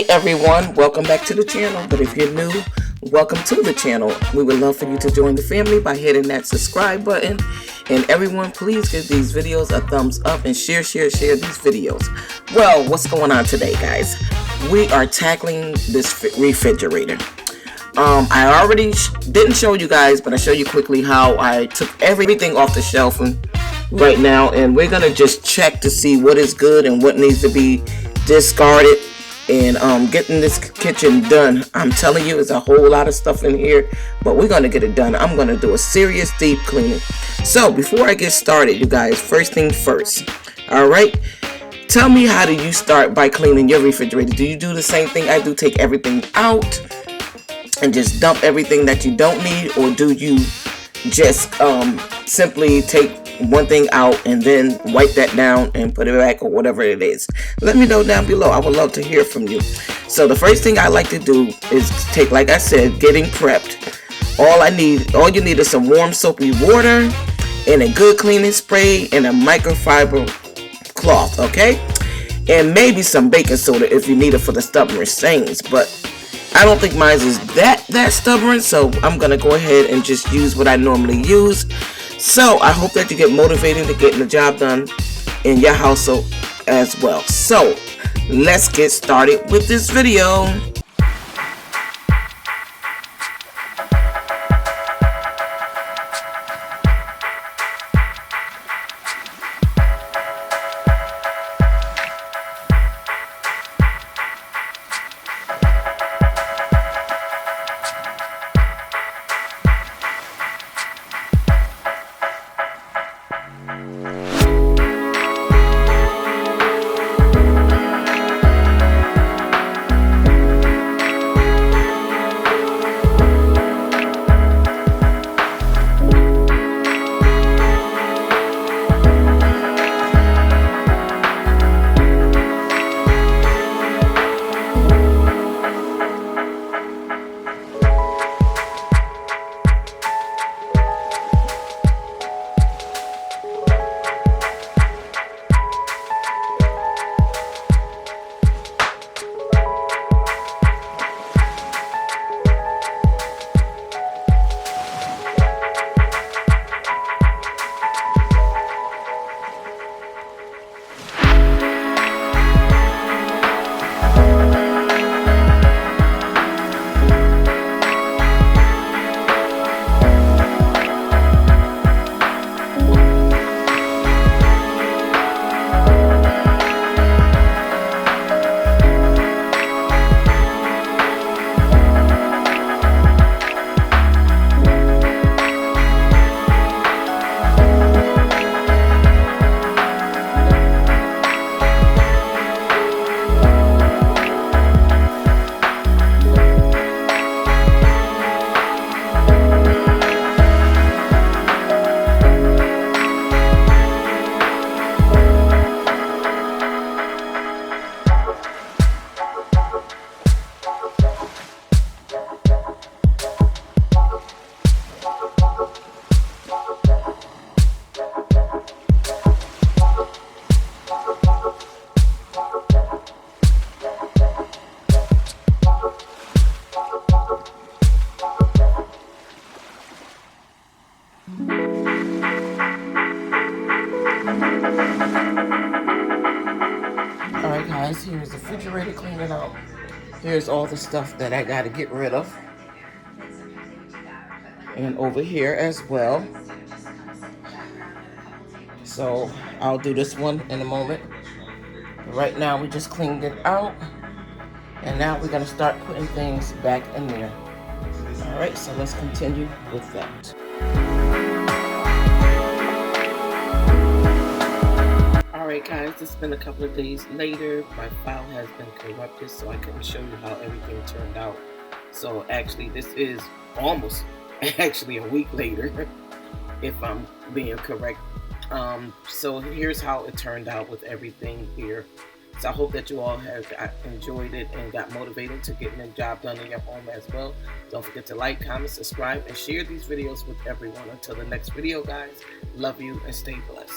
Everyone, welcome back to the channel. But if you're new, welcome to the channel. We would love for you to join the family by hitting that subscribe button. And everyone, please give these videos a thumbs up and share these videos. Well, what's going on today, guys? We are tackling this refrigerator. I already didn't show you guys, but I'll show you quickly how I took everything off the shelf right now, and we're gonna just check to see what is good and what needs to be discarded. And getting this kitchen done, I'm telling you, there's a whole lot of stuff in here, but we're gonna get it done. I'm gonna do a serious deep cleaning. So before I get started, you guys, first thing first, all right, tell me, how do you start by cleaning your refrigerator? Do you do the same thing I do, take everything out and just dump everything that you don't need, or do you just simply take one thing out and then wipe that down and put it back, or whatever it is? Let me know down below. I would love to hear from you. So the first thing I like to do is take, like I said, getting prepped. All you need is some warm soapy water and a good cleaning spray and a microfiber cloth, okay? And maybe some baking soda if you need it for the stubborn stains, but I don't think mine is that stubborn, so I'm gonna go ahead and just use what I normally use. So I hope that you get motivated to getting the job done in your household as well. So let's get started with this video. Alright guys, here's the refrigerator cleaning out. Here's all the stuff that I got to get rid of. And over here as well. So I'll do this one in a moment. Right now we just cleaned it out. And now we're going to start putting things back in there. Alright, so let's continue with that. Alright guys, it's been a couple of days later. My file has been corrupted, so I couldn't show you how everything turned out. So actually this is almost actually a week later, if I'm being correct. So here's how it turned out with everything here. So I hope that you all have enjoyed it and got motivated to getting the job done in your home as well. Don't forget to like, comment, subscribe, and share these videos with everyone. Until the next video, guys, love you and stay blessed.